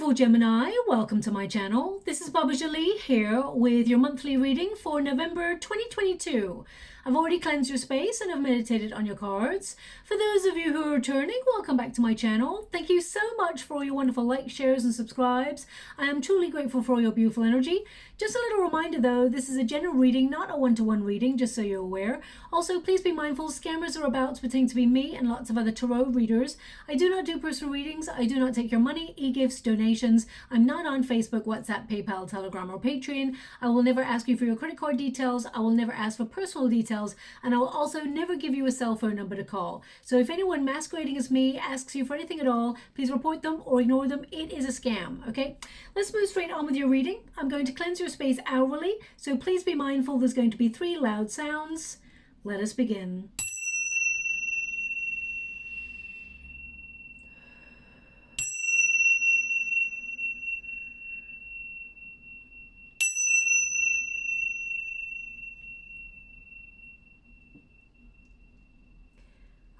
beautiful Gemini, welcome to my channel. This is Baba Jolie here with your monthly reading for November 2022. I've already cleansed your space and I've meditated on your cards. For those of you who are returning, welcome back to my channel. Thank you so much for all your wonderful likes, shares and subscribes. I am truly grateful for all your beautiful energy. Just a little reminder though, this is a general reading, not a one-to-one reading, just so you're aware. Also, please be mindful, scammers are about to pretend to be me and lots of other tarot readers. I do not do personal readings. I do not take your money, e-gifts, donations. I'm not on Facebook, WhatsApp, PayPal, Telegram or Patreon. I will never ask you for your credit card details. I will never ask for personal details. And I will also never give you a cell phone number to call. So if anyone masquerading as me asks you for anything at all, please report them or ignore them. It is a scam, okay? Let's move straight on with your reading. I'm going to cleanse your space hourly, so please be mindful there's going to be 3 loud sounds. Let us begin.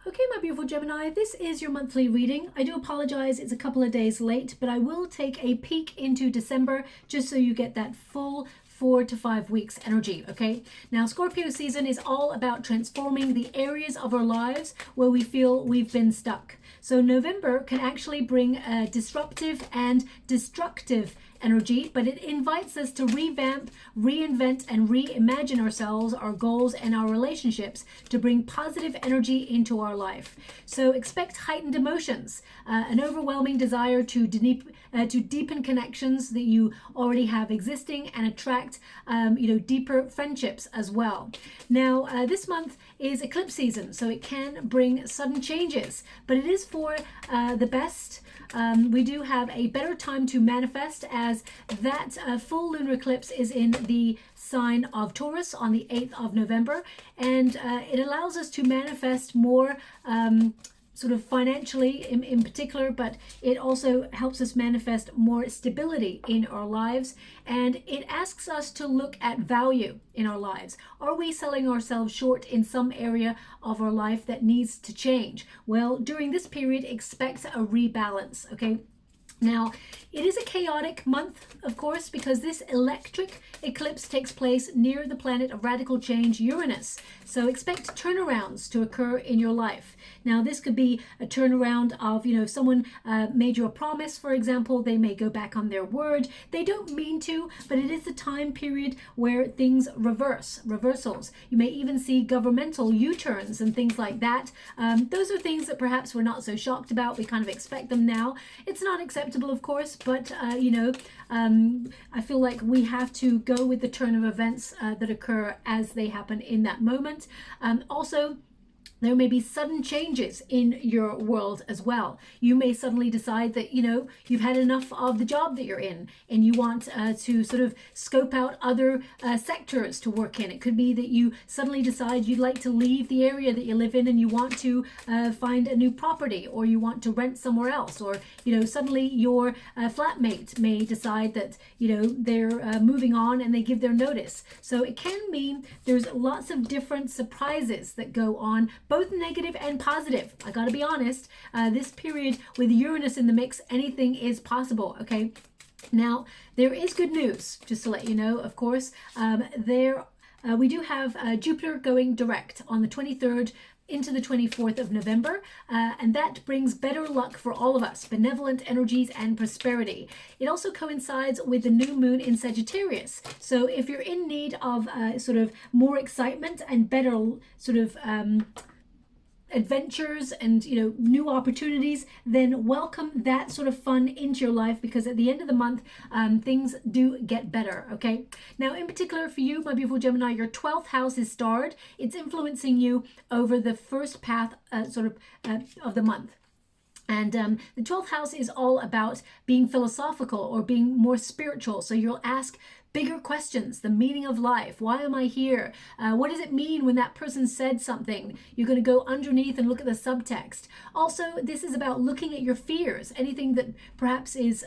Okay, my beautiful Gemini, this is your monthly reading. I do apologize, it's a couple of days late, but I will take a peek into December just so you get that full 4 to 5 weeks energy, okay? Now, Scorpio season is all about transforming the areas of our lives where we feel we've been stuck. So November can actually bring a disruptive and destructive energy, but it invites us to revamp, reinvent, and reimagine ourselves, our goals, and our relationships to bring positive energy into our life. So expect heightened emotions, an overwhelming desire to deepen connections that you already have existing and attract, deeper friendships as well. Now, this month is eclipse season, so it can bring sudden changes, but it is for the best. We do have a better time to manifest as that full lunar eclipse is in the sign of Taurus on the 8th of November, and it allows us to manifest more sort of financially in particular, but it also helps us manifest more stability in our lives, and it asks us to look at value in our lives. Are we selling ourselves short in some area of our life that needs to change? Well, during this period, expect a rebalance, okay? Now, it is a chaotic month, of course, because this electric eclipse takes place near the planet of radical change, Uranus. So expect turnarounds to occur in your life. Now, this could be a turnaround of, if someone made you a promise, for example, they may go back on their word. They don't mean to, but it is the time period where things reversals. You may even see governmental U-turns and things like that. Those are things that perhaps we're not so shocked about. We kind of expect them now. It's not acceptable, of course, but I feel like we have to go with the turn of events that occur as they happen in that moment. Also, there may be sudden changes in your world as well. You may suddenly decide that, you've had enough of the job that you're in and you want to sort of scope out other sectors to work in. It could be that you suddenly decide you'd like to leave the area that you live in and you want to find a new property, or you want to rent somewhere else, or, suddenly your flatmate may decide that, they're moving on and they give their notice. So it can mean there's lots of different surprises that go on, both negative and positive. I gotta be honest, this period with Uranus in the mix, anything is possible, okay? Now, there is good news, just to let you know, of course. We do have Jupiter going direct on the 23rd into the 24th of November, and that brings better luck for all of us, benevolent energies and prosperity. It also coincides with the new moon in Sagittarius. So if you're in need of sort of more excitement and better sort of adventures and new opportunities, then welcome that sort of fun into your life, because at the end of the month things do get better, okay? Now, in particular for you, my beautiful Gemini, your 12th house is starred. It's influencing you over the first path of the month. And the 12th house is all about being philosophical or being more spiritual. So you'll ask bigger questions, the meaning of life. Why am I here? What does it mean when that person said something? You're going to go underneath and look at the subtext. Also, this is about looking at your fears, anything that perhaps is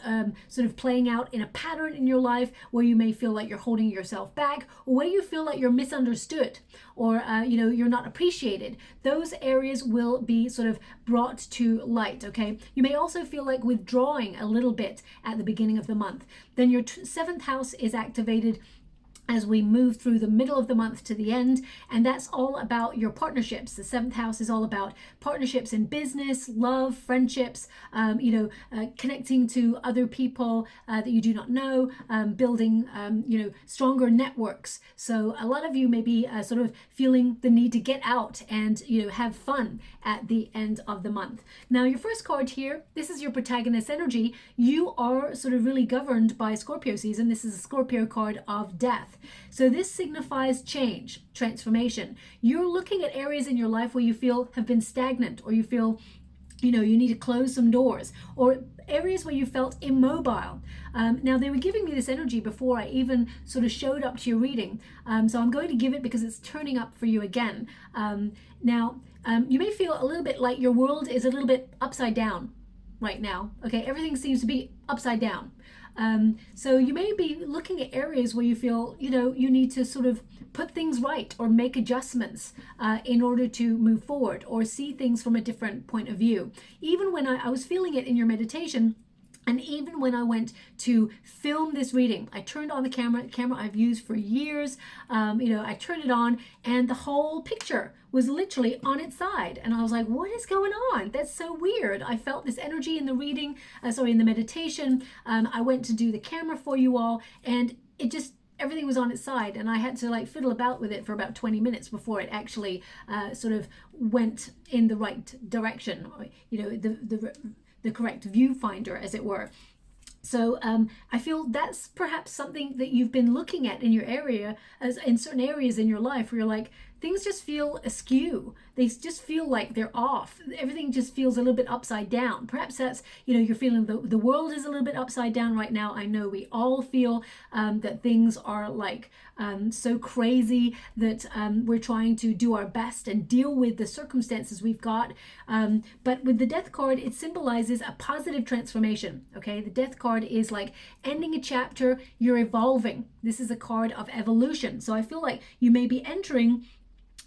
sort of playing out in a pattern in your life where you may feel like you're holding yourself back, or where you feel like you're misunderstood, or you're not appreciated. Those areas will be sort of brought to light. Okay, you may also feel like withdrawing a little bit at the beginning of the month. Then your seventh house is activated as we move through the middle of the month to the end, and that's all about your partnerships. The seventh house is all about partnerships in business, love, friendships, connecting to other people that you do not know, building stronger networks. So a lot of you may be sort of feeling the need to get out and have fun at the end of the month. Now your first card here, this is your protagonist energy. You are sort of really governed by Scorpio season. This is a Scorpio card of death. So this signifies change, transformation. You're looking at areas in your life where you feel have been stagnant, or you feel you need to close some doors, or areas where you felt immobile. Now they were giving me this energy before I even sort of showed up to your reading. So I'm going to give it because it's turning up for you again. You may feel a little bit like your world is a little bit upside down right now. Okay, everything seems to be upside down. So you may be looking at areas where you feel, you need to sort of put things right or make adjustments in order to move forward or see things from a different point of view. Even when I was feeling it in your meditation, and even when I went to film this reading, I turned on the camera I've used for years. I turned it on and the whole picture was literally on its side. And I was like, what is going on? That's so weird. I felt this energy in the reading, in the meditation. I went to do the camera for you all, and everything was on its side, and I had to fiddle about with it for about 20 minutes before it actually sort of went in the right direction, or, the correct viewfinder, as it were. So I feel that's perhaps something that you've been looking at in your area, as in certain areas in your life where you're like, things just feel askew. They just feel like they're off. Everything just feels a little bit upside down. Perhaps that's, you're feeling the world is a little bit upside down right now. I know we all feel that things are so crazy that we're trying to do our best and deal with the circumstances we've got. But with the death card, it symbolizes a positive transformation. Okay, the death card is like ending a chapter, you're evolving. This is a card of evolution. So I feel like you may be entering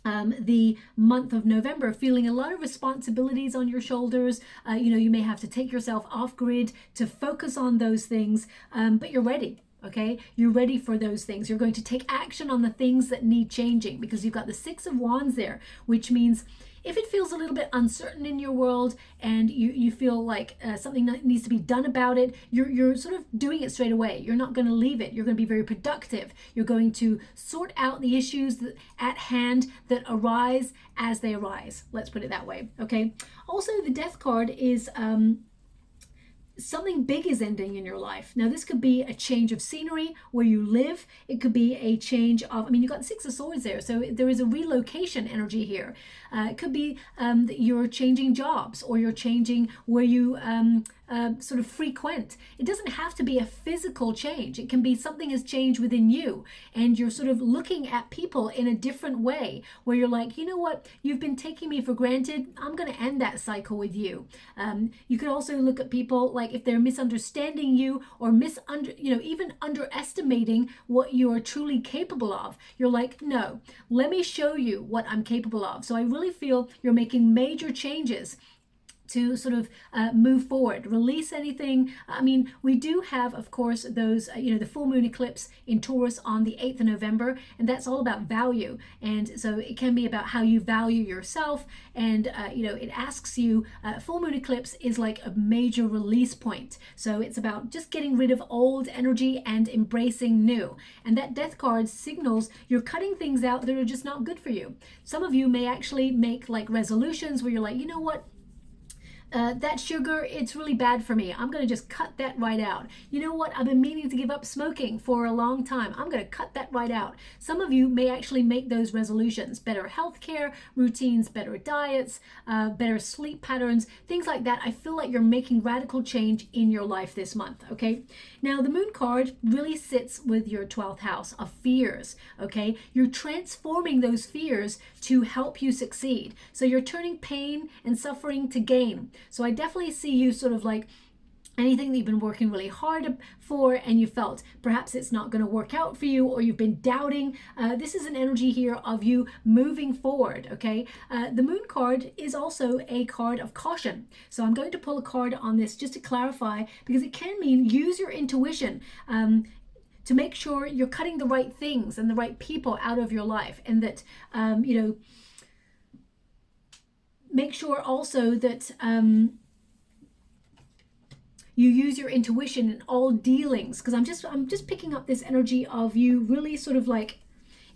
the month of November feeling a lot of responsibilities on your shoulders. You may have to take yourself off grid to focus on those things, but you're ready. Okay, you're ready for those things. You're going to take action on the things that need changing, because you've got the Six of Wands there, which means if it feels a little bit uncertain in your world and you feel like something that needs to be done about it, you're sort of doing it straight away. You're not going to leave it. You're going to be very productive. You're going to sort out the issues at hand that arise as they arise. Let's put it that way. Okay. Also, the Death card is something big is ending in your life. Now, this could be a change of scenery where you live. It could be a change of, you've got the Six of Swords there. So there is a relocation energy here. It could be that you're changing jobs, or you're changing where you sort of frequent. It doesn't have to be a physical change. It can be something has changed within you, and you're sort of looking at people in a different way, where you're like, you know what, you've been taking me for granted. I'm going to end that cycle with you. You could also look at people like if they're misunderstanding you, or even underestimating what you are truly capable of. You're like, no, let me show you what I'm capable of. So I really feel you're making major changes to sort of move forward, release anything. We do have, of course, those, the full moon eclipse in Taurus on the 8th of November, and that's all about value. And so it can be about how you value yourself. And, it asks you, full moon eclipse is like a major release point. So it's about just getting rid of old energy and embracing new. And that death card signals you're cutting things out that are just not good for you. Some of you may actually make resolutions where you're like, you know what? that sugar, it's really bad for me. I'm going to just cut that right out. You know what? I've been meaning to give up smoking for a long time. I'm going to cut that right out. Some of you may actually make those resolutions. Better healthcare routines, better diets, better sleep patterns, things like that. I feel like you're making radical change in your life this month, okay? Now, the moon card really sits with your 12th house of fears, okay? You're transforming those fears to help you succeed. So you're turning pain and suffering to gain. So I definitely see you sort of like anything that you've been working really hard for and you felt perhaps it's not going to work out for you, or you've been doubting. This is an energy here of you moving forward, okay? The moon card is also a card of caution. So I'm going to pull a card on this just to clarify, because it can mean use your intuition to make sure you're cutting the right things and the right people out of your life, and that, you know, make sure also that you use your intuition in all dealings, because I'm just picking up this energy of you really sort of like,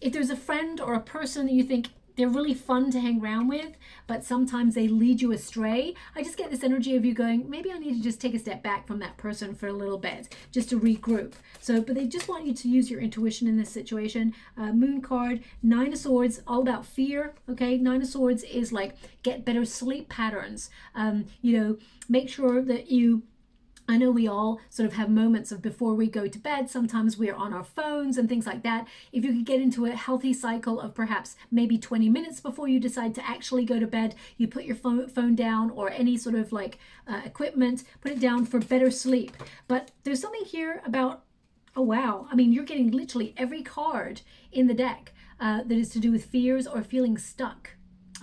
if there's a friend or a person that you think they're really fun to hang around with, but sometimes they lead you astray, I just get this energy of you going, maybe I need to just take a step back from that person for a little bit, just to regroup. So, but they just want you to use your intuition in this situation. Moon card, 9 of Swords, all about fear, okay? 9 of Swords is like, get better sleep patterns. You know, make sure that you, I know we all sort of have moments of before we go to bed, sometimes we're on our phones and things like that. If you could get into a healthy cycle of perhaps maybe 20 minutes before you decide to actually go to bed, you put your phone down, or any sort of like equipment, put it down for better sleep. But there's something here about, oh wow, I mean, you're getting literally every card in the deck that is to do with fears or feeling stuck.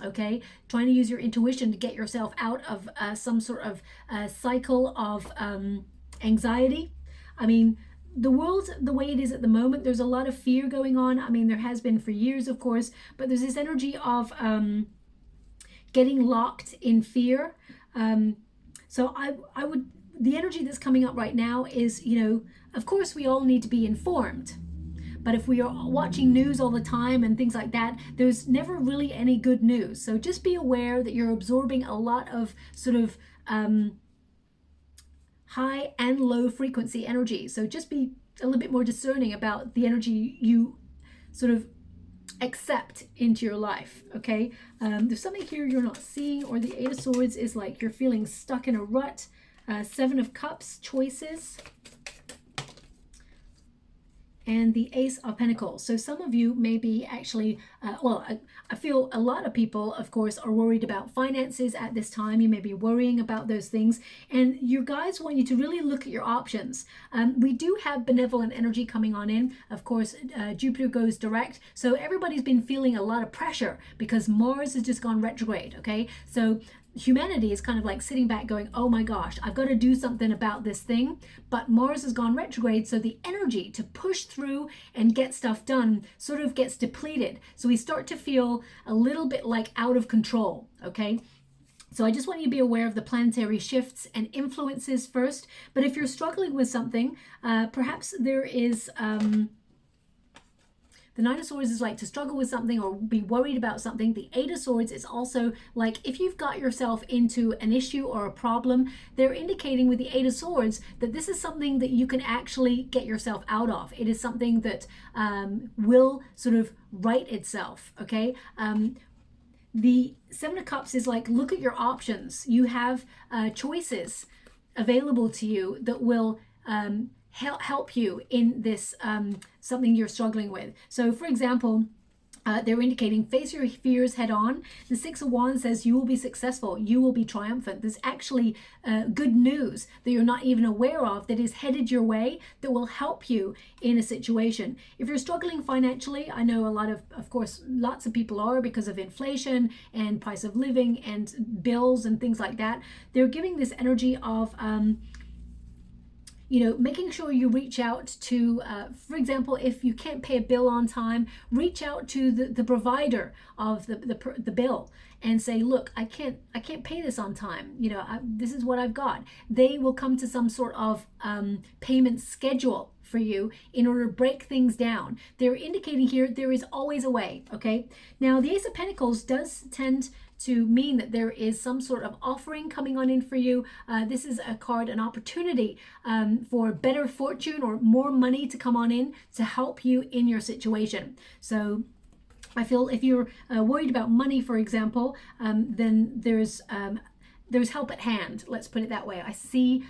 Okay, trying to use your intuition to get yourself out of some sort of cycle of anxiety. I mean, the world, the way it is at the moment, there's a lot of fear going on. I mean, there has been for years, of course, but there's this energy of getting locked in fear. So I would, the energy that's coming up right now is, you know, of course we all need to be informed. But if we are watching news all the time and things like that, there's never really any good news. So just be aware that you're absorbing a lot of sort of high and low frequency energy. So just be a little bit more discerning about the energy you sort of accept into your life, okay? There's something here you're not seeing, or the 8 of Swords is like you're feeling stuck in a rut. 7 of Cups, choices. And the Ace of Pentacles. So some of you may be actually, I feel a lot of people, of course, are worried about finances at this time. You may be worrying about those things. And your guides want you to really look at your options. We do have benevolent energy coming on in. Of course, Jupiter goes direct. So everybody's been feeling a lot of pressure because Mars has just gone retrograde, okay? So humanity is kind of like sitting back going, oh my gosh, I've got to do something about this thing. But Mars has gone retrograde, so the energy to push through and get stuff done sort of gets depleted. So we start to feel a little bit like out of control, okay? So I just want you to be aware of the planetary shifts and influences first. But if you're struggling with something, perhaps there is... the 9 of Swords is like to struggle with something or be worried about something. The 8 of Swords is also like if you've got yourself into an issue or a problem, they're indicating with the 8 of Swords that this is something that you can actually get yourself out of. It is something that will sort of right itself, okay? The 7 of Cups is like, look at your options. You have choices available to you that will help you in this something you're struggling with. So for example, they're indicating face your fears head on. The 6 of Wands says you will be successful, you will be triumphant. There's actually good news that you're not even aware of that is headed your way that will help you in a situation. If you're struggling financially, I know a lot of course, lots of people are because of inflation and price of living and bills and things like that. They're giving this energy of you know, making sure you reach out to, for example, if you can't pay a bill on time, reach out to the provider of the bill and say, look, I can't pay this on time. You know, this is what I've got. They will come to some sort of payment schedule for you in order to break things down. They're indicating here there is always a way, okay? Now, the Ace of Pentacles does tend to mean that there is some sort of offering coming on in for you. This is a card, an opportunity for better fortune or more money to come on in to help you in your situation. So I feel if you're worried about money, for example, then there's help at hand. Let's put it that way. I see,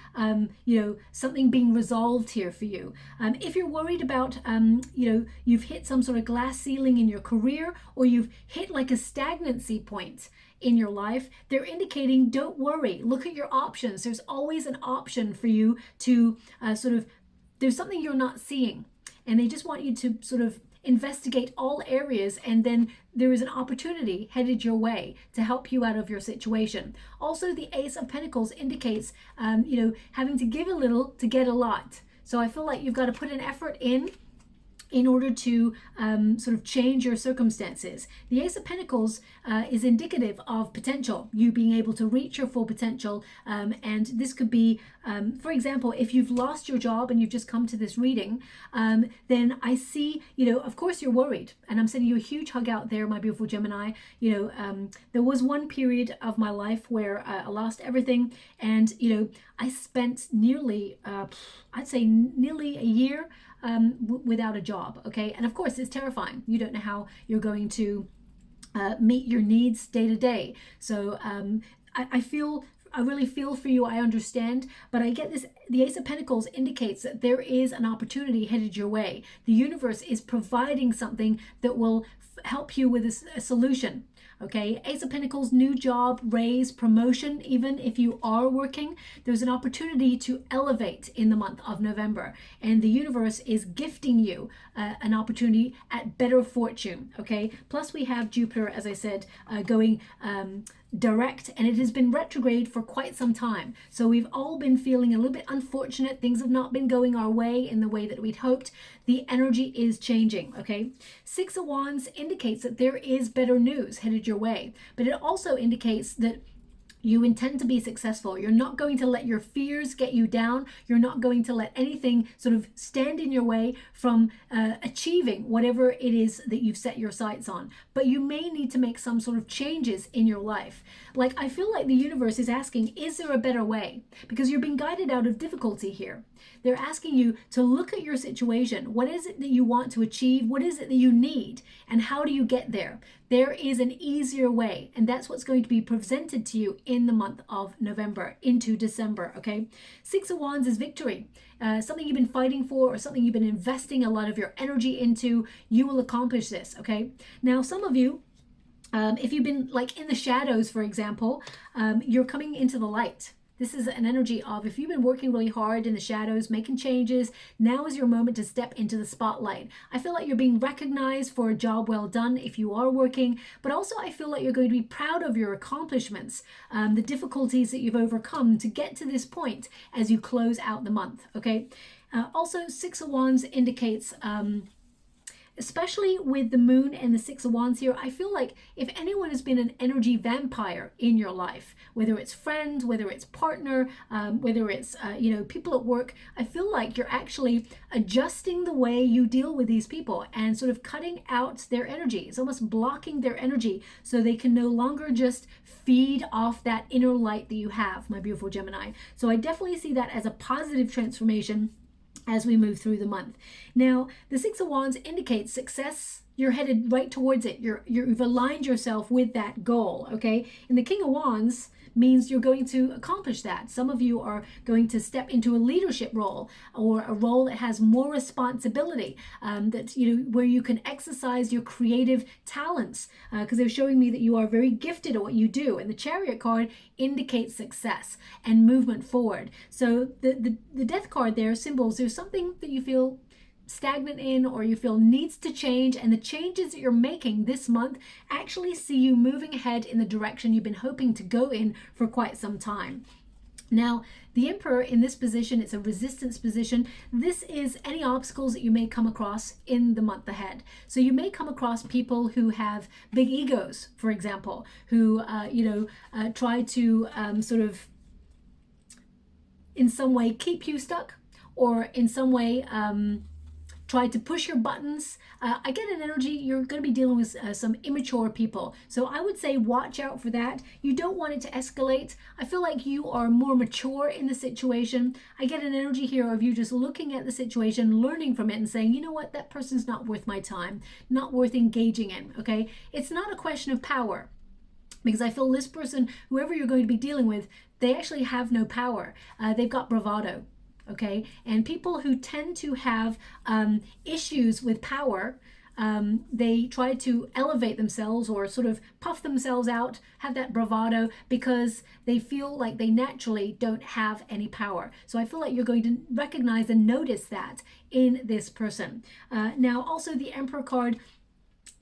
something being resolved here for you. If you're worried about, you've hit some sort of glass ceiling in your career, or you've hit like a stagnancy point in your life, they're indicating don't worry. Look at your options. There's always an option for you to there's something you're not seeing, and they just want you to sort of investigate all areas, and then there is an opportunity headed your way to help you out of your situation. Also, the Ace of Pentacles indicates, having to give a little to get a lot. So I feel like you've got to put an effort in order to sort of change your circumstances. The Ace of Pentacles is indicative of potential, you being able to reach your full potential. And this could be, for example, if you've lost your job and you've just come to this reading, then I see, of course you're worried. And I'm sending you a huge hug out there, my beautiful Gemini. There was one period of my life where I lost everything. And, I spent nearly a year without a job. Okay. And of course it's terrifying. You don't know how you're going to meet your needs day to day. So I really feel for you. I understand, but I get this. The Ace of Pentacles indicates that there is an opportunity headed your way. The universe is providing something that will help you with a solution. Okay, Ace of Pentacles, new job, raise, promotion. Even if you are working, there's an opportunity to elevate in the month of November, and the universe is gifting you an opportunity at better fortune. Okay, plus we have Jupiter, as I said, going direct, and it has been retrograde for quite some time. So we've all been feeling a little bit unfortunate. Things have not been going our way in the way that we'd hoped. The energy is changing. Okay, Six of Wands indicates that there is better news headed your way, but it also indicates that you intend to be successful. You're not going to let your fears get you down. You're not going to let anything sort of stand in your way from achieving whatever it is that you've set your sights on. But you may need to make some sort of changes in your life. Like, I feel like the universe is asking, is there a better way? Because you're being guided out of difficulty here. They're asking you to look at your situation. What is it that you want to achieve? What is it that you need? And how do you get there? There is an easier way, and that's what's going to be presented to you in the month of November into December, okay? Six of Wands is victory. Something you've been fighting for, or something you've been investing a lot of your energy into. You will accomplish this, okay? Now, some of you, if you've been like in the shadows, for example, you're coming into the light. This is an energy of, if you've been working really hard in the shadows, making changes, now is your moment to step into the spotlight. I feel like you're being recognized for a job well done if you are working, but also I feel like you're going to be proud of your accomplishments, the difficulties that you've overcome to get to this point as you close out the month, okay? Also, Six of Wands indicates especially with the moon and the Six of Wands here, I feel like if anyone has been an energy vampire in your life, whether it's friend, whether it's partner, whether it's, people at work, I feel like you're actually adjusting the way you deal with these people and sort of cutting out their energy. It's almost blocking their energy so they can no longer just feed off that inner light that you have, my beautiful Gemini. So I definitely see that as a positive transformation as we move through the month. Now, the Six of Wands indicates success. You're headed right towards it. You've aligned yourself with that goal, okay? And the King of Wands means you're going to accomplish that. Some of you are going to step into a leadership role, or a role that has more responsibility, where you can exercise your creative talents, because they're showing me that you are very gifted at what you do. And the Chariot card indicates success and movement forward. So the Death card there symbols there's something that you feel stagnant in, or you feel needs to change, and the changes that you're making this month actually see you moving ahead in the direction you've been hoping to go in for quite some time. Now, the Emperor in this position, it's a resistance position. This is any obstacles that you may come across in the month ahead. So you may come across people who have big egos, for example, who try to sort of in some way keep you stuck, or in some way try to push your buttons. I get an energy you're going to be dealing with some immature people. So I would say watch out for that. You don't want it to escalate. I feel like you are more mature in the situation. I get an energy here of you just looking at the situation, learning from it and saying, you know what, that person's not worth my time, not worth engaging in, okay? It's not a question of power, because I feel this person, whoever you're going to be dealing with, they actually have no power. They've got bravado. Okay, and people who tend to have issues with power, they try to elevate themselves or sort of puff themselves out, have that bravado, because they feel like they naturally don't have any power. So I feel like you're going to recognize and notice that in this person. Now, also the Emperor card,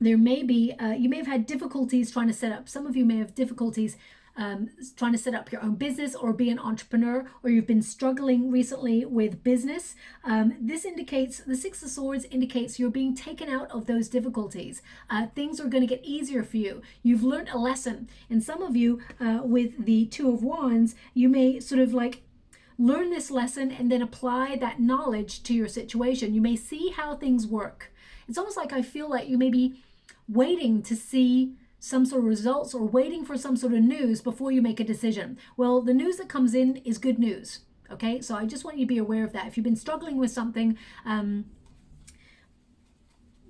there may be, you may have had difficulties trying to set up, some of you may have difficulties trying to set up your own business or be an entrepreneur, or you've been struggling recently with business. This indicates, the Six of Swords indicates you're being taken out of those difficulties. Things are going to get easier for you. You've learned a lesson. And some of you with the Two of Wands, you may sort of like learn this lesson and then apply that knowledge to your situation. You may see how things work. It's almost like I feel like you may be waiting to see some sort of results or waiting for some sort of news before you make a decision. Well, the news that comes in is good news. Okay, so I just want you to be aware of that. If you've been struggling with something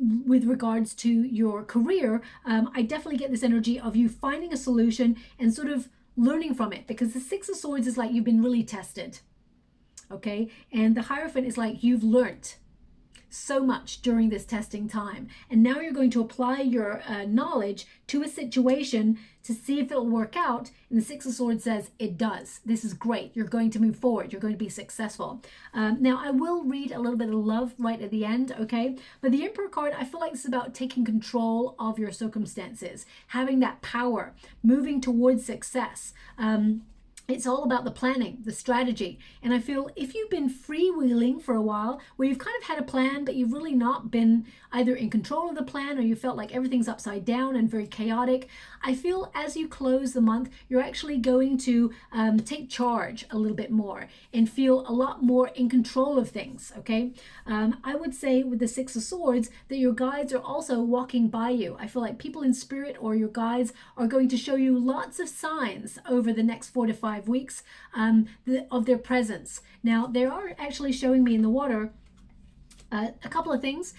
with regards to your career, I definitely get this energy of you finding a solution and sort of learning from it, because the Six of Swords is like you've been really tested. Okay, and the Hierophant is like you've learnt so much during this testing time, and now you're going to apply your knowledge to a situation to see if it'll work out. And the Six of Swords says it does. This is great. You're going to move forward. You're going to be successful. Now I will read a little bit of love right at the end, okay? But the Emperor card, I feel like this is about taking control of your circumstances, having that power, moving towards success. It's all about the planning, the strategy. And I feel if you've been freewheeling for a while, where you've kind of had a plan, but you've really not been either in control of the plan, or you felt like everything's upside down and very chaotic, I feel as you close the month, you're actually going to take charge a little bit more and feel a lot more in control of things, okay? I would say with the Six of Swords that your guides are also walking by you. I feel like people in spirit or your guides are going to show you lots of signs over the next 4 to 5 weeks of their presence. Now, they are actually showing me in the water a couple of things.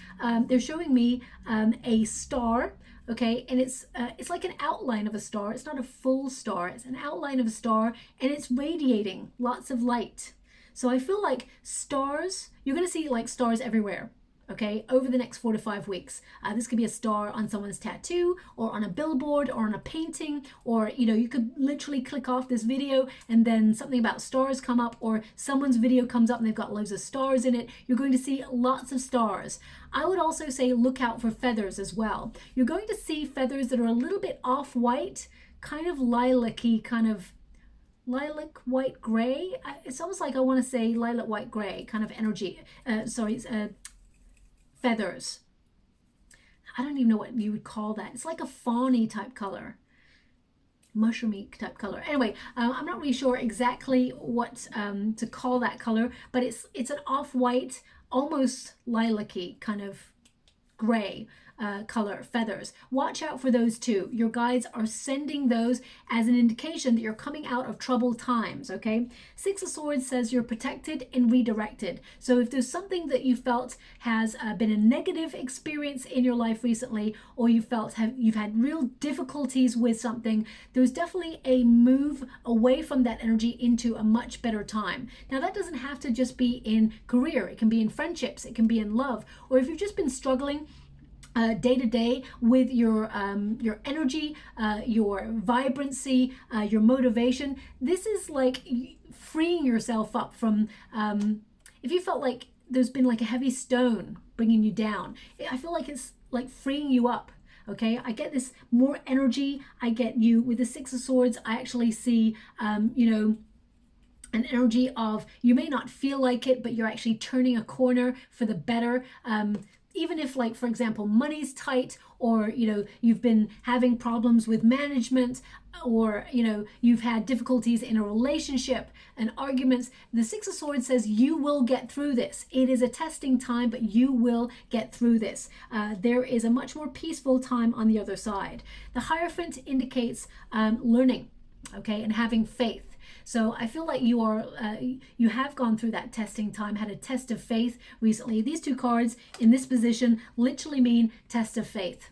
They're showing me a star, okay, and it's like an outline of a star. It's not a full star. It's an outline of a star, and it's radiating lots of light. So I feel like stars, you're going to see like stars everywhere. Okay, over the next 4 to 5 weeks. This could be a star on someone's tattoo, or on a billboard, or on a painting, or you could literally click off this video and then something about stars come up, or someone's video comes up and they've got loads of stars in it. You're going to see lots of stars. I would also say look out for feathers as well. You're going to see feathers that are a little bit off-white, kind of lilac-y, kind of lilac white gray. It's almost like I want to say lilac white gray kind of energy. Feathers. I don't even know what you would call that. It's like a fawny type color, mushroomy type color. Anyway, I'm not really sure exactly what to call that color, but it's an off-white, almost lilac-y kind of gray color feathers. Watch out for those too. Your guides are sending those as an indication that you're coming out of troubled times, okay? Six of Swords says you're protected and redirected. So if there's something that you felt has been a negative experience in your life recently, or you felt you've had real difficulties with something, there's definitely a move away from that energy into a much better time. Now that doesn't have to just be in career. It can be in friendships. It can be in love. Or if you've just been struggling day to day with your energy, your vibrancy, your motivation. This is like freeing yourself up from, if you felt like there's been like a heavy stone bringing you down, I feel like it's like freeing you up. Okay, I get this more energy. I get you with the Six of Swords. I actually see, an energy of you may not feel like it, but you're actually turning a corner for the better. even if, like, for example, money's tight, or, you know, you've been having problems with management, or, you know, you've had difficulties in a relationship and arguments, the Six of Swords says you will get through this. It is a testing time, but you will get through this. There is a much more peaceful time on the other side. The Hierophant indicates learning, okay, and having faith. So I feel like you have gone through that testing time, had a test of faith recently. These two cards in this position literally mean test of faith.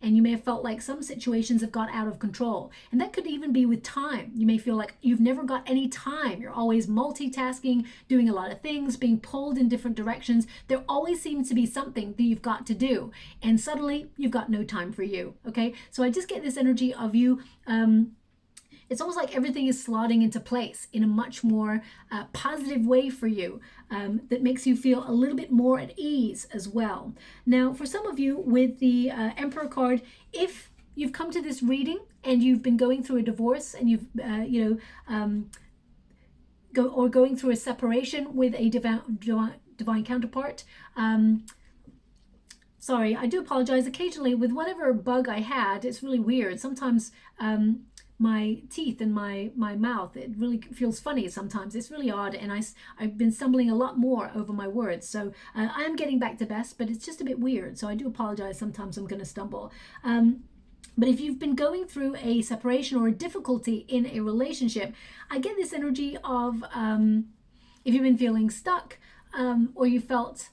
And you may have felt like some situations have got out of control. And that could even be with time. You may feel like you've never got any time. You're always multitasking, doing a lot of things, being pulled in different directions. There always seems to be something that you've got to do. And suddenly you've got no time for you, okay? So I just get this energy of you, it's almost like everything is slotting into place in a much more positive way for you, that makes you feel a little bit more at ease as well. Now, for some of you with the Emperor card, if you've come to this reading and you've been going through a divorce and you've, going through a separation with a divine counterpart, sorry, I do apologize. Occasionally, with whatever bug I had, it's really weird. Sometimes my teeth and my mouth, it really feels funny sometimes. It's really odd, and I've been stumbling a lot more over my words. So I am getting back to best, but it's just a bit weird. So I do apologize. Sometimes I'm going to stumble. But if you've been going through a separation or a difficulty in a relationship, I get this energy of if you've been feeling stuck, or you felt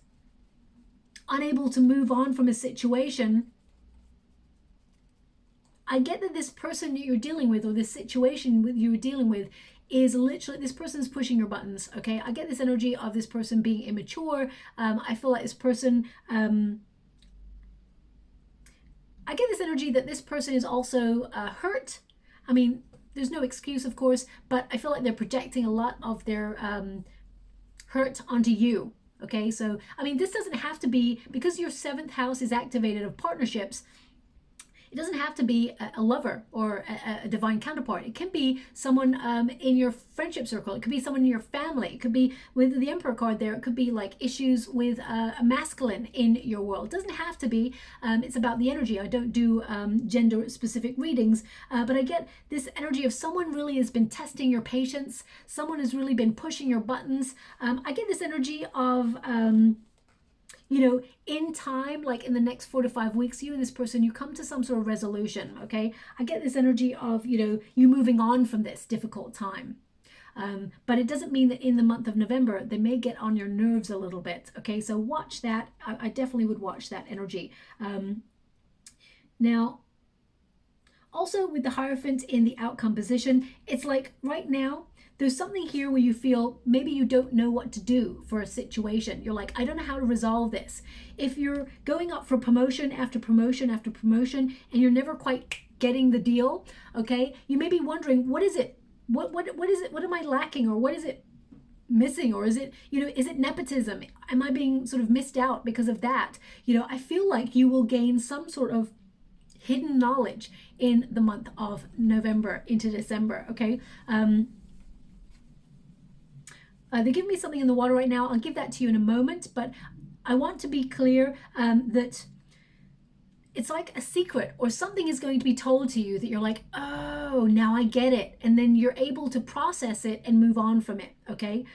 unable to move on from a situation, I get that this person that you're dealing with, or this situation you're dealing with, is literally, this person's pushing your buttons, okay? I get this energy of this person being immature. I feel like this person, I get this energy that this person is also hurt. I mean, there's no excuse, of course, but I feel like they're projecting a lot of their hurt onto you, okay? So, I mean, this doesn't have to be, because your 7th house is activated of partnerships, it doesn't have to be a lover or a divine counterpart. It can be someone in your friendship circle. It could be someone in your family. It could be, with the Emperor card there, it could be like issues with a masculine in your world. It doesn't have to be. It's about the energy. I don't do gender specific readings, but I get this energy of someone really has been testing your patience. Someone has really been pushing your buttons. I get this energy of you know, in time, like in the next 4 to 5 weeks, you and this person, you come to some sort of resolution, okay? I get this energy of, you know, you moving on from this difficult time. But it doesn't mean that in the month of November, they may get on your nerves a little bit, okay? So watch that. I definitely would watch that energy. Now, also with the Hierophant in the outcome position, it's like right now, there's something here where you feel maybe you don't know what to do for a situation. You're like, I don't know how to resolve this. If you're going up for promotion after promotion after promotion and you're never quite getting the deal, okay, you may be wondering, what is it? What is it? What am I lacking? Or what is it missing? Or is it, you know, is it nepotism? Am I being sort of missed out because of that? You know, I feel like you will gain some sort of hidden knowledge in the month of November into December, okay? They give me something in the water right now. I'll give that to you in a moment, but I want to be clear that it's like a secret, or something is going to be told to you that you're like, oh, now I get it. And then you're able to process it and move on from it, okay?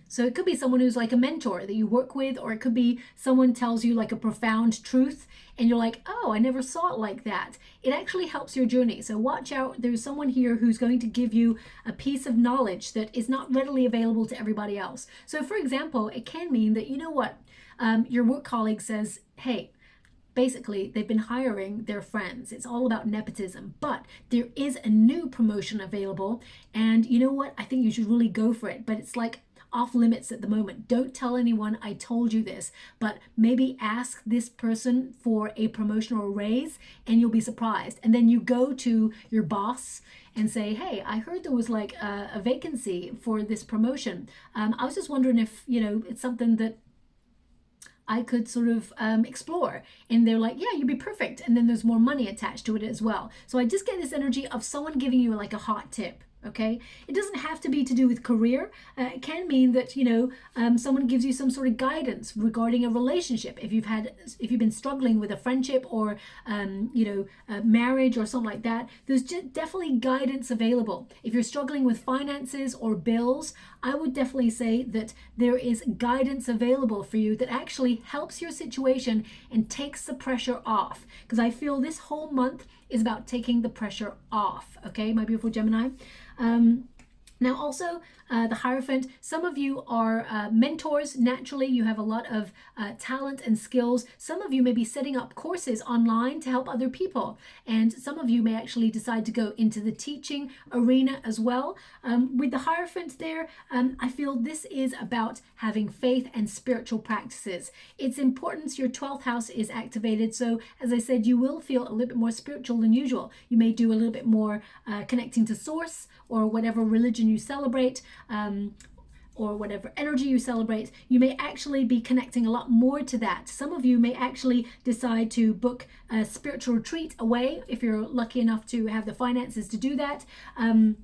So it could be someone who's like a mentor that you work with, or it could be someone tells you like a profound truth and you're like, oh, I never saw it like that. It actually helps your journey. So watch out. There's someone here who's going to give you a piece of knowledge that is not readily available to everybody else. So for example, it can mean that, you know what, your work colleague says, hey, basically, they've been hiring their friends. It's all about nepotism, but there is a new promotion available. And you know what? I think you should really go for it. But it's like off limits at the moment. Don't tell anyone I told you this, but maybe ask this person for a promotion or a raise and you'll be surprised. And then you go to your boss and say, hey, I heard there was like a vacancy for this promotion. I was just wondering if, you know, it's something that I could sort of explore. And they're like, yeah, you'd be perfect. And then there's more money attached to it as well. So I just get this energy of someone giving you like a hot tip. Okay, it doesn't have to be to do with career. It can mean that, you know, someone gives you some sort of guidance regarding a relationship. If you've been struggling with a friendship or you know, marriage or something like that, there's definitely guidance available. If you're struggling with finances or bills, I would definitely say that there is guidance available for you that actually helps your situation and takes the pressure off. Because I feel this whole month is about taking the pressure off. Okay, my beautiful Gemini. Now also the Hierophant, some of you are mentors. Naturally, you have a lot of talent and skills. Some of you may be setting up courses online to help other people. And some of you may actually decide to go into the teaching arena as well. With the Hierophant there, I feel this is about having faith and spiritual practices. It's important your 12th house is activated. So as I said, you will feel a little bit more spiritual than usual. You may do a little bit more connecting to source or whatever religion you celebrate, or whatever energy you celebrate. You may actually be connecting a lot more to that. Some of you may actually decide to book a spiritual retreat away if you're lucky enough to have the finances to do that. And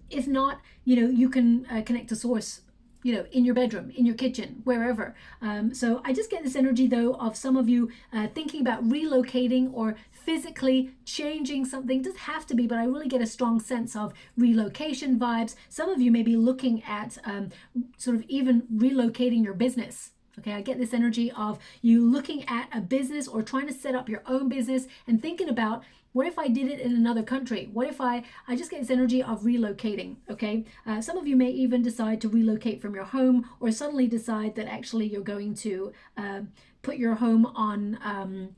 if not, you know, you can connect to source, you know, in your bedroom, in your kitchen, wherever. So I just get this energy though of some of you thinking about relocating or physically changing something. It doesn't have to be, but I really get a strong sense of relocation vibes. Some of you may be looking at sort of even relocating your business. Okay, I get this energy of you looking at a business or trying to set up your own business and thinking about, what if I did it in another country? What if I just get this energy of relocating, okay? Some of you may even decide to relocate from your home or suddenly decide that actually you're going to put your home on,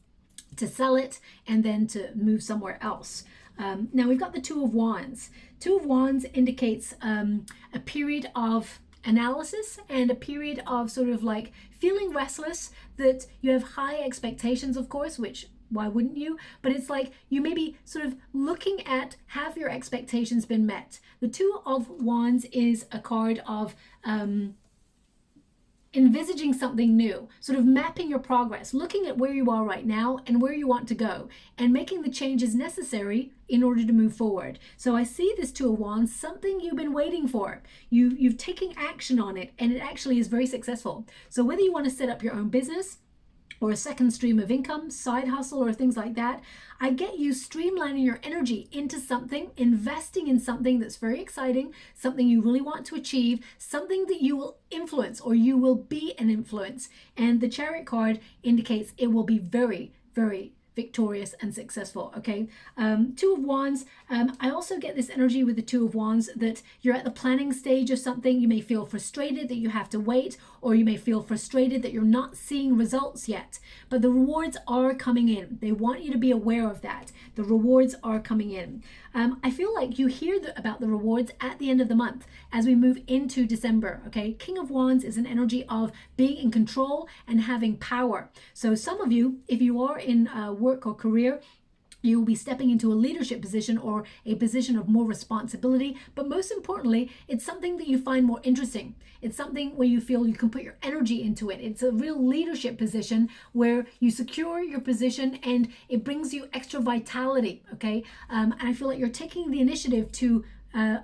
to sell it and then to move somewhere else. Now we've got the Two of Wands. Two of Wands indicates a period of analysis and a period of sort of like feeling restless, that you have high expectations, of course, which why wouldn't you? But it's like you may be sort of looking at, have your expectations been met? The Two of Wands is a card of envisaging something new, sort of mapping your progress, looking at where you are right now and where you want to go, and making the changes necessary in order to move forward. So I see this Two of Wands, something you've been waiting for. You've taken action on it, and it actually is very successful. So whether you want to set up your own business or a second stream of income, side hustle, or things like that, I get you streamlining your energy into something, investing in something that's very exciting, something you really want to achieve, something that you will influence or you will be an influence. And the Chariot card indicates it will be very, very victorious and successful. Okay, Two of Wands, I also get this energy with the Two of Wands that you're at the planning stage of something. You may feel frustrated that you have to wait, or you may feel frustrated that you're not seeing results yet, but the rewards are coming in. They want you to be aware of that. The rewards are coming in. I feel like you hear about the rewards at the end of the month as we move into December. Okay, King of Wands is an energy of being in control and having power. So some of you, if you are in work or career, you will be stepping into a leadership position or a position of more responsibility. But most importantly, it's something that you find more interesting. It's something where you feel you can put your energy into it. It's a real leadership position where you secure your position and it brings you extra vitality, okay? And I feel like you're taking the initiative to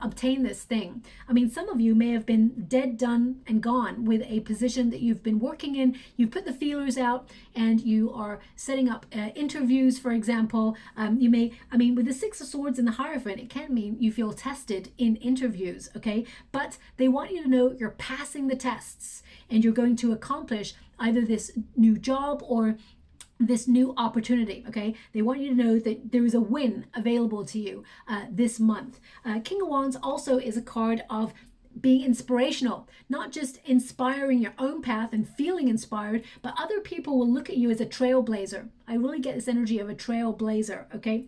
obtain this thing. I mean, some of you may have been dead, done, and gone with a position that you've been working in. You've put the feelers out and you are setting up interviews, for example. You may, I mean, with the Six of Swords and the Hierophant, it can mean you feel tested in interviews, okay? But they want you to know you're passing the tests and you're going to accomplish either this new job or this new opportunity, okay? They want you to know that there is a win available to you this month. King of Wands also is a card of being inspirational, not just inspiring your own path and feeling inspired, but other people will look at you as a trailblazer. I really get this energy of a trailblazer, okay?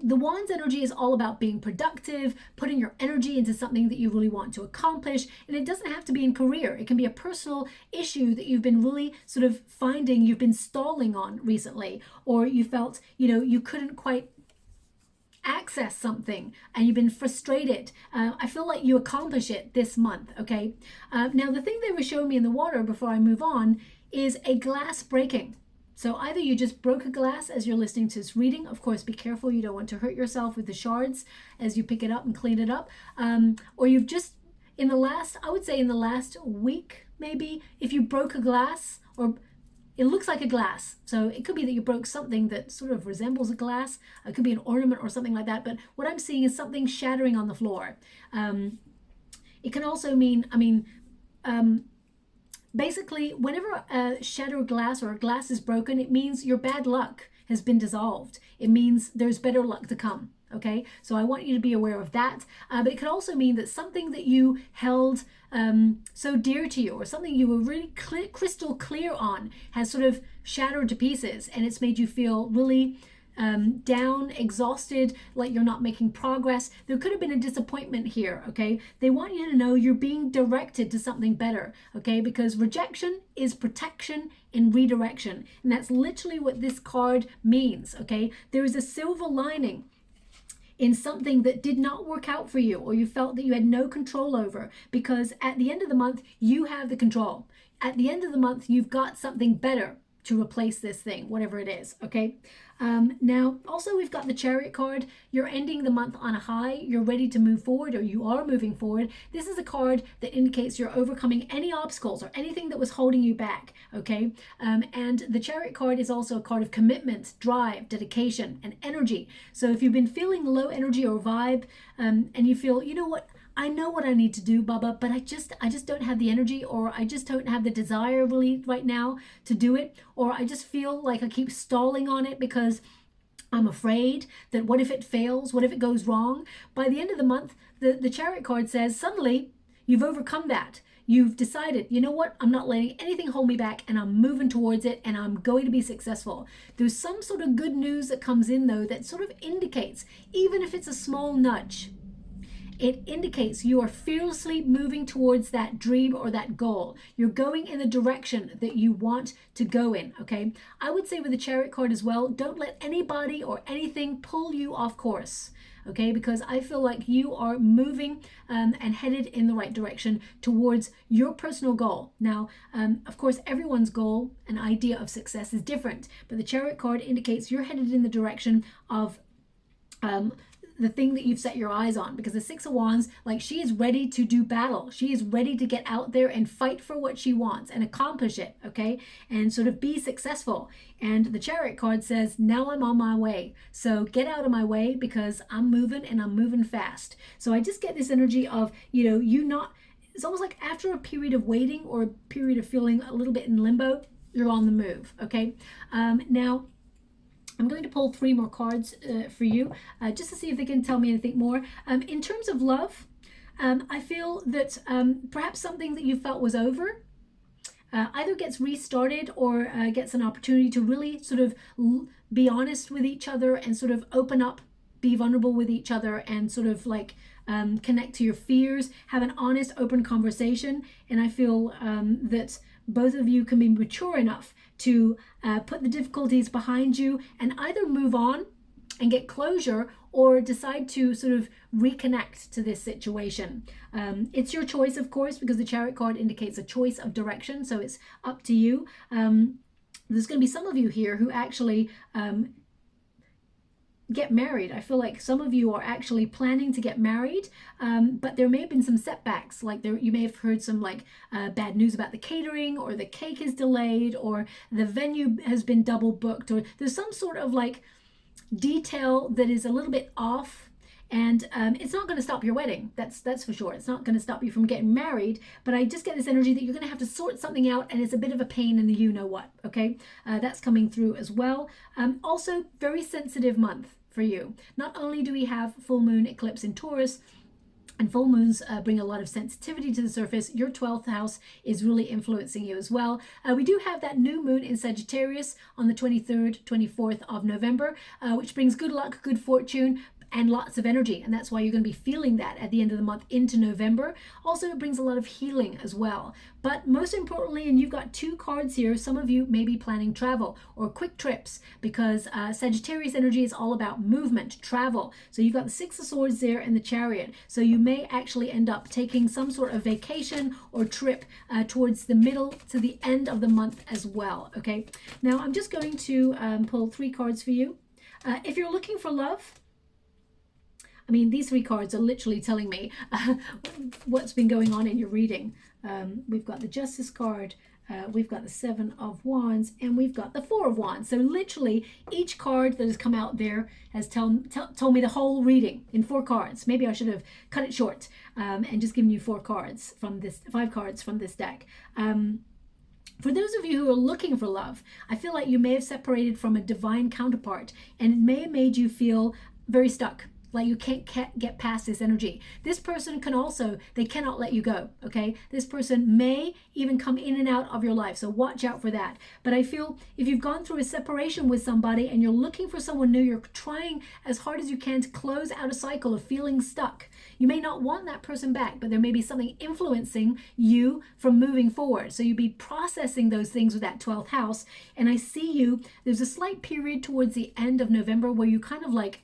The Wands energy is all about being productive, putting your energy into something that you really want to accomplish. And it doesn't have to be in career. It can be a personal issue that you've been really sort of finding you've been stalling on recently, or you felt, you know, you couldn't quite access something and you've been frustrated. I feel like you accomplish it this month, okay? Now, the thing they were showing me in the water before I move on is a glass breaking. So either you just broke a glass as you're listening to this reading. Of course, be careful. You don't want to hurt yourself with the shards as you pick it up and clean it up. Or you've just, in the last, I would say in the last week, maybe, if you broke a glass, or it looks like a glass. So it could be that you broke something that sort of resembles a glass. It could be an ornament or something like that. But what I'm seeing is something shattering on the floor. It can also mean, basically, whenever a shattered glass or a glass is broken, it means your bad luck has been dissolved. It means there's better luck to come. Okay, so I want you to be aware of that. But it could also mean that something that you held so dear to you, or something you were really crystal clear on, has sort of shattered to pieces, and it's made you feel really down, exhausted, like you're not making progress. There could have been a disappointment here, okay? They want you to know you're being directed to something better, okay? Because rejection is protection in redirection, and that's literally what this card means, okay? There is a silver lining in something that did not work out for you, or you felt that you had no control over, because at the end of the month, you have the control. At the end of the month, you've got something better to replace this thing, whatever it is, okay? Now, also we've got the Chariot card. You're ending the month on a high. You're ready to move forward, or you are moving forward. This is a card that indicates you're overcoming any obstacles or anything that was holding you back, okay? And the Chariot card is also a card of commitment, drive, dedication, and energy. So if you've been feeling low energy or vibe, and you feel, you know what, I know what I need to do, Baba, but I just don't have the energy, or I just don't have the desire really right now to do it, or I just feel like I keep stalling on it because I'm afraid that what if it fails? What if it goes wrong? By the end of the month, the Chariot card says suddenly you've overcome that. You've decided, you know what, I'm not letting anything hold me back, and I'm moving towards it, and I'm going to be successful. There's some sort of good news that comes in, though, that sort of indicates, even if it's a small nudge, it indicates you are fearlessly moving towards that dream or that goal. You're going in the direction that you want to go in, okay? I would say with the Chariot card as well, don't let anybody or anything pull you off course, okay? Because I feel like you are moving and headed in the right direction towards your personal goal. Now, of course, everyone's goal and idea of success is different, but the Chariot card indicates you're headed in the direction of the thing that you've set your eyes on, because the Six of Wands, like, she is ready to do battle. She is ready to get out there and fight for what she wants and accomplish it, okay? And sort of be successful. And the Chariot card says, now I'm on my way. So get out of my way, because I'm moving, and I'm moving fast. So I just get this energy of, you know, it's almost like after a period of waiting or a period of feeling a little bit in limbo, you're on the move, okay? Now, I'm going to pull 3 more cards for you, just to see if they can tell me anything more. In terms of love, I feel that perhaps something that you felt was over either gets restarted, or gets an opportunity to really sort of be honest with each other and sort of open up, be vulnerable with each other, and sort of like connect to your fears, have an honest, open conversation. And I feel that both of you can be mature enough to put the difficulties behind you and either move on and get closure, or decide to sort of reconnect to this situation. It's your choice, of course, because the Chariot card indicates a choice of direction, so it's up to you. There's going to be some of you here who actually get married. I feel like some of you are actually planning to get married, but there may have been some setbacks. Like you may have heard some bad news about the catering, or the cake is delayed, or the venue has been double booked, or there's some sort of like detail that is a little bit off. And it's not going to stop your wedding. That's for sure. It's not going to stop you from getting married. But I just get this energy that you're going to have to sort something out, and it's a bit of a pain in the you-know-what, okay? That's coming through as well. Also, very sensitive month for you. Not only do we have full moon eclipse in Taurus, and full moons bring a lot of sensitivity to the surface, your 12th house is really influencing you as well. We do have that new moon in Sagittarius on the 23rd, 24th of November, which brings good luck, good fortune, and lots of energy. And that's why you're going to be feeling that at the end of the month into November. Also, it brings a lot of healing as well. But most importantly, and you've got 2 cards here, some of you may be planning travel or quick trips, because Sagittarius energy is all about movement, travel. So you've got the 6 of Swords there and the Chariot. So you may actually end up taking some sort of vacation or trip towards the middle to the end of the month as well. Okay, now I'm just going to pull 3 cards for you. If you're looking for love, I mean, these 3 cards are literally telling me what's been going on in your reading. We've got the Justice card, we've got the 7 of Wands, and we've got the 4 of Wands. So literally each card that has come out there has told me the whole reading in 4 cards. Maybe I should have cut it short and just given you 4 cards from this, 5 cards from this deck. For those of you who are looking for love, I feel like you may have separated from a divine counterpart, and it may have made you feel very stuck, like you can't get past this energy. This person can also, they cannot let you go, okay? This person may even come in and out of your life, so watch out for that. But I feel if you've gone through a separation with somebody and you're looking for someone new, you're trying as hard as you can to close out a cycle of feeling stuck. You may not want that person back, but there may be something influencing you from moving forward. So you'd be processing those things with that 12th house. And I see you, there's a slight period towards the end of November where you kind of like,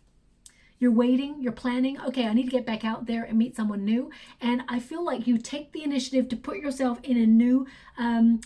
you're waiting, you're planning, okay, I need to get back out there and meet someone new. And I feel like you take the initiative to put yourself in a new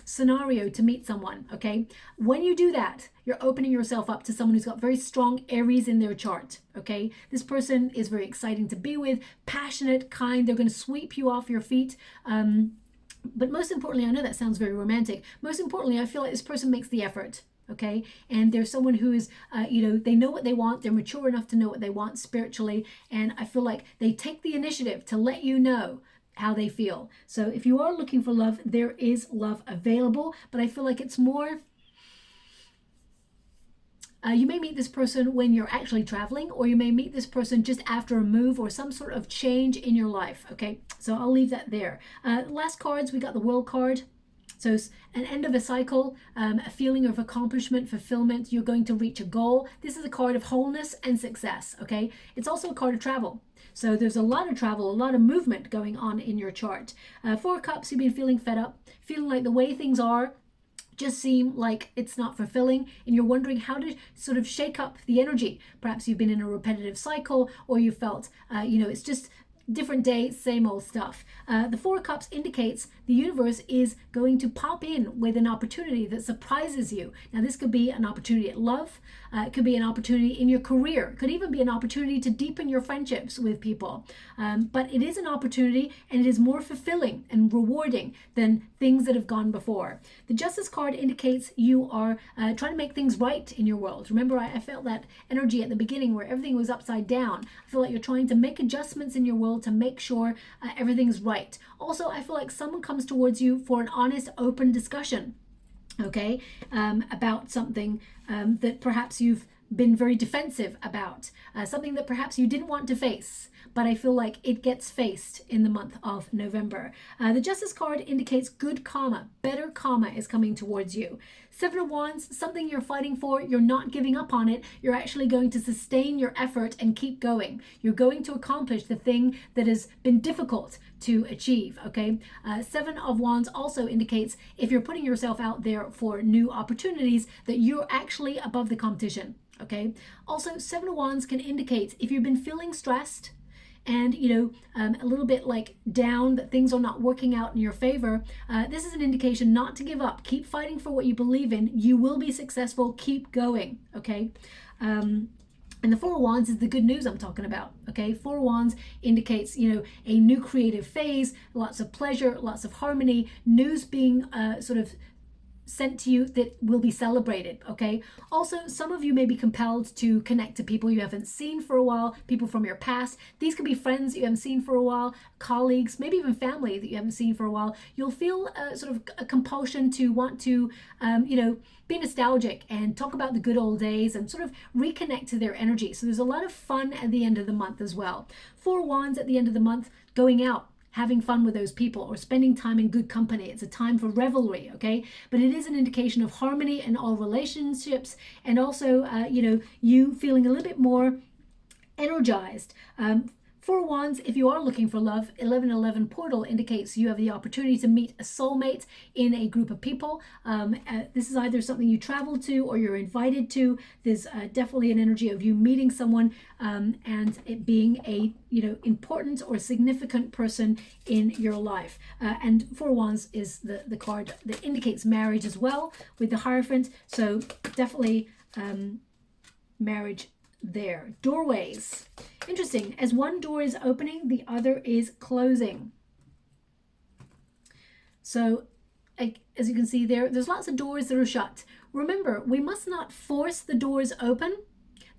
scenario to meet someone, okay? When you do that, you're opening yourself up to someone who's got very strong Aries in their chart, okay? This person is very exciting to be with, passionate, kind, they're going to sweep you off your feet. But most importantly, I know that sounds very romantic. Most importantly, I feel like this person makes the effort. Okay, and there's someone who is, they know what they want. They're mature enough to know what they want spiritually. And I feel like they take the initiative to let you know how they feel. So if you are looking for love, there is love available. But I feel like it's more, you may meet this person when you're actually traveling, or you may meet this person just after a move or some sort of change in your life. Okay, so I'll leave that there. Last cards, we got the World card. So an end of a cycle, a feeling of accomplishment, fulfillment. You're going to reach a goal. This is a card of wholeness and success, okay? It's also a card of travel. So there's a lot of travel, a lot of movement going on in your chart. 4 Cups, you've been feeling fed up, feeling like the way things are just seem like it's not fulfilling, and you're wondering how to sort of shake up the energy. Perhaps you've been in a repetitive cycle, or you felt, it's just different day, same old stuff. The 4 Cups indicates the universe is going to pop in with an opportunity that surprises you. Now, this could be an opportunity at love. It could be an opportunity in your career. It could even be an opportunity to deepen your friendships with people. But it is an opportunity, and it is more fulfilling and rewarding than things that have gone before. The Justice card indicates you are trying to make things right in your world. Remember, I felt that energy at the beginning where everything was upside down. I feel like you're trying to make adjustments in your world to make sure everything's right. Also, I feel like someone comes towards you for an honest, open discussion, okay, about something that perhaps you've been very defensive about, something that perhaps you didn't want to face, but I feel like it gets faced in the month of November. The Justice card indicates good karma, better karma is coming towards you. 7 of Wands, something you're fighting for, you're not giving up on it, you're actually going to sustain your effort and keep going. You're going to accomplish the thing that has been difficult to achieve, okay? 7 of Wands also indicates if you're putting yourself out there for new opportunities, that you're actually above the competition, okay? Also, 7 of Wands can indicate if you've been feeling stressed, and a little bit like down, that things are not working out in your favor, this is an indication not to give up. Keep fighting for what you believe in. You will be successful. Keep going, okay? And the 4 of Wands is the good news I'm talking about, okay? 4 of Wands indicates, a new creative phase, lots of pleasure, lots of harmony, news being sort of sent to you that will be celebrated, okay? Also, some of you may be compelled to connect to people you haven't seen for a while, people from your past. These could be friends that you haven't seen for a while, colleagues, maybe even family that you haven't seen for a while. You'll feel sort of a compulsion to want to, be nostalgic and talk about the good old days and sort of reconnect to their energy. So there's a lot of fun at the end of the month as well. 4 Wands at the end of the month, going out, having fun with those people, or spending time in good company. It's a time for revelry, okay? But it is an indication of harmony in all relationships, and also, you feeling a little bit more energized. Four Wands, if you are looking for love, 1111 portal indicates you have the opportunity to meet a soulmate in a group of people. This is either something you travel to or you're invited to. There's definitely an energy of you meeting someone and it being a important or significant person in your life. And Four Wands is the card that indicates marriage as well with the Hierophant. So definitely marriage there. Doorways. Interesting. As one door is opening, the other is closing. So as you can see there's lots of doors that are shut. Remember, we must not force the doors open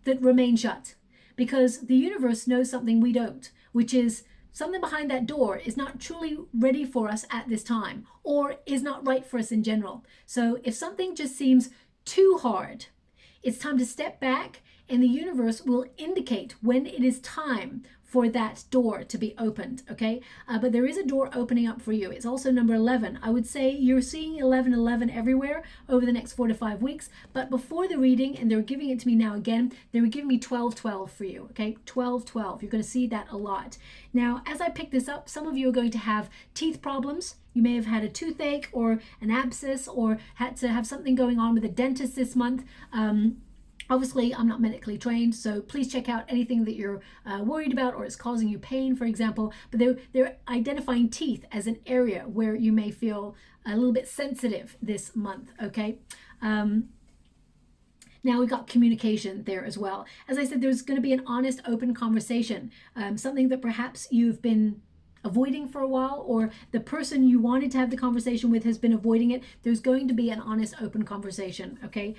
that remain shut, because the universe knows something we don't, which is something behind that door is not truly ready for us at this time, or is not right for us in general. So if something just seems too hard, it's time to step back, and the universe will indicate when it is time for that door to be opened, okay? But there is a door opening up for you. It's also number 11. I would say you're seeing 1111 everywhere over the next 4 to 5 weeks, but before the reading, and they're giving it to me now again, they were giving me 1212 for you, okay? 1212. You're going to see that a lot. Now, as I pick this up, some of you are going to have teeth problems. You may have had a toothache or an abscess, or had to have something going on with a dentist this month. Obviously, I'm not medically trained, so please check out anything that you're worried about or is causing you pain, for example. But they're identifying teeth as an area where you may feel a little bit sensitive this month, okay? Now we've got communication there as well. As I said, there's going to be an honest, open conversation, something that perhaps you've been avoiding for a while, or the person you wanted to have the conversation with has been avoiding it. There's going to be an honest, open conversation, okay?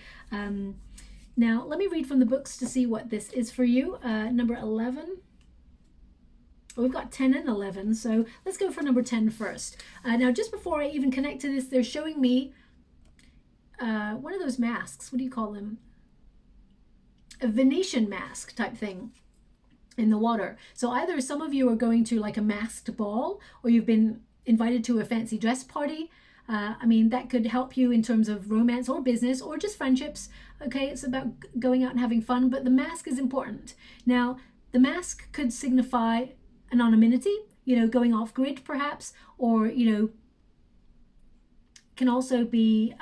Now, let me read from the books to see what this is for you. Number 11. Oh, we've got 10 and 11, so let's go for number 10 first. Now, just before I even connect to this, they're showing me one of those masks. What do you call them? A Venetian mask type thing in the water. So either some of you are going to like a masked ball, or you've been invited to a fancy dress party. I mean, that could help you in terms of romance or business or just friendships. Okay, it's about going out and having fun, but the mask is important. Now, the mask could signify anonymity, going off grid perhaps, or, can also be,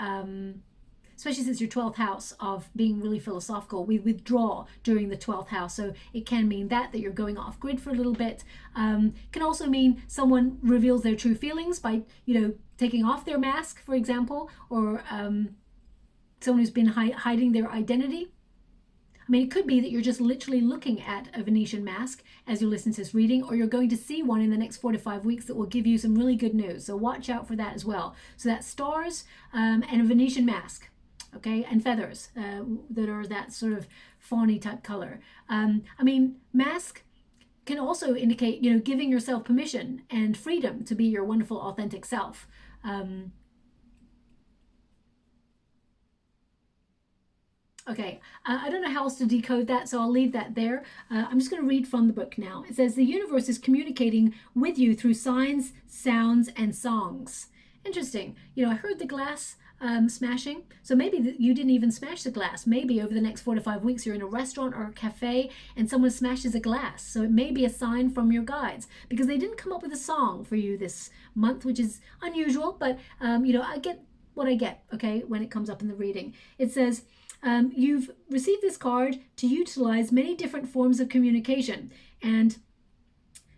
especially since your 12th house of being really philosophical, we withdraw during the 12th house. So it can mean that you're going off grid for a little bit. Can also mean someone reveals their true feelings by, taking off their mask, for example, or someone who's been hiding their identity. I mean, it could be that you're just literally looking at a Venetian mask as you listen to this reading, or you're going to see one in the next 4 to 5 weeks that will give you some really good news. So watch out for that as well. So that's stars and a Venetian mask, okay, and feathers that are that sort of fawny type color. I mean, mask can also indicate, giving yourself permission and freedom to be your wonderful, authentic self. Okay, I don't know how else to decode that, so I'll leave that there. I'm just going to read from the book now. It says, the universe is communicating with you through signs, sounds, and songs. Interesting. I heard the glass smashing. So maybe you didn't even smash the glass. Maybe over the next 4 to 5 weeks, you're in a restaurant or a cafe and someone smashes a glass. So it may be a sign from your guides, because they didn't come up with a song for you this month, which is unusual, but I get what I get, okay, when it comes up in the reading. It says, you've received this card to utilize many different forms of communication, and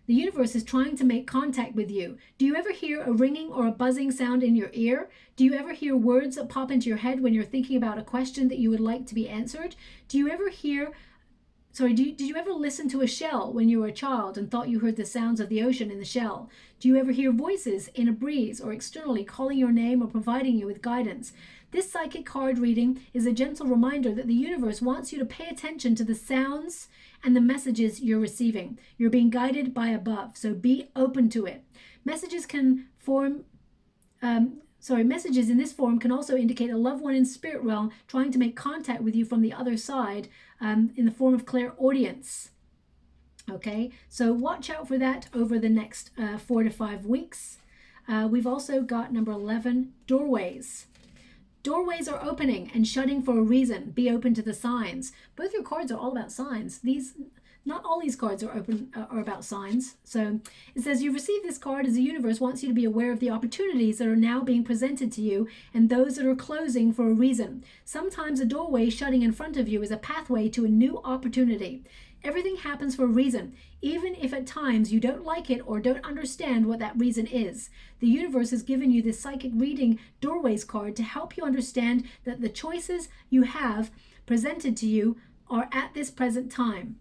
the universe is trying to make contact with you. Do you ever hear a ringing or a buzzing sound in your ear? Do you ever hear words that pop into your head when you're thinking about a question that you would like to be answered? Did you ever listen to a shell when you were a child and thought you heard the sounds of the ocean in the shell? Do you ever hear voices in a breeze or externally calling your name or providing you with guidance? This psychic card reading is a gentle reminder that the universe wants you to pay attention to the sounds and the messages you're receiving. You're being guided by above, so be open to it. Messages in this form can also indicate a loved one in spirit realm trying to make contact with you from the other side in the form of clairaudience. Okay, so watch out for that over the next 4 to 5 weeks. We've also got number 11, doorways. Doorways are opening and shutting for a reason. Be open to the signs. Both your cards are all about signs. not all these cards are about signs. So it says you've received this card as the universe wants you to be aware of the opportunities that are now being presented to you and those that are closing for a reason. Sometimes a doorway shutting in front of you is a pathway to a new opportunity. Everything happens for a reason, even if at times you don't like it or don't understand what that reason is. The universe has given you this psychic reading doorways card to help you understand that the choices you have presented to you are at this present time.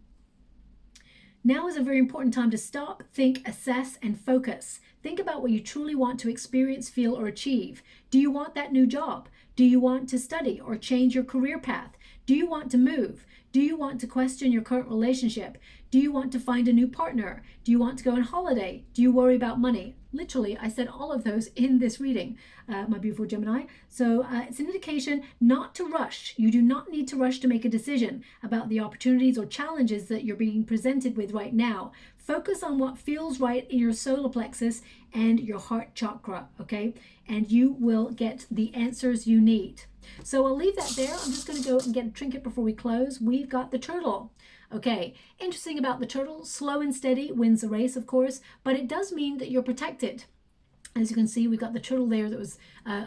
Now is a very important time to stop, think, assess, and focus. Think about what you truly want to experience, feel, or achieve. Do you want that new job? Do you want to study or change your career path? Do you want to move? Do you want to question your current relationship? Do you want to find a new partner? Do you want to go on holiday? Do you worry about money? Literally, I said all of those in this reading, my beautiful Gemini. So it's an indication not to rush. You do not need to rush to make a decision about the opportunities or challenges that you're being presented with right now. Focus on what feels right in your solar plexus and your heart chakra, okay? And you will get the answers you need. So I'll leave that there. I'm just going to go and get a trinket before we close. We've got the turtle. Okay, interesting about the turtle, slow and steady wins the race, of course, but it does mean that you're protected. As you can see, we've got the turtle there that was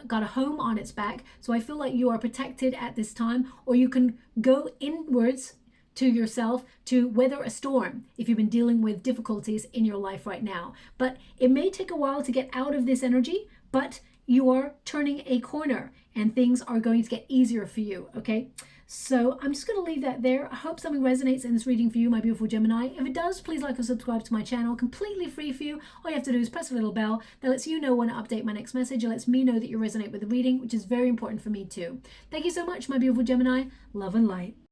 got a home on its back. So I feel like you are protected at this time, or you can go inwards to yourself to weather a storm if you've been dealing with difficulties in your life right now. But it may take a while to get out of this energy, but you are turning a corner and things are going to get easier for you, okay? So I'm just going to leave that there. I hope something resonates in this reading for you, my beautiful Gemini. If it does, please like or subscribe to my channel. Completely free for you. All you have to do is press a little bell that lets you know when I update my next message. It lets me know that you resonate with the reading, which is very important for me too. Thank you so much, my beautiful Gemini. Love and light.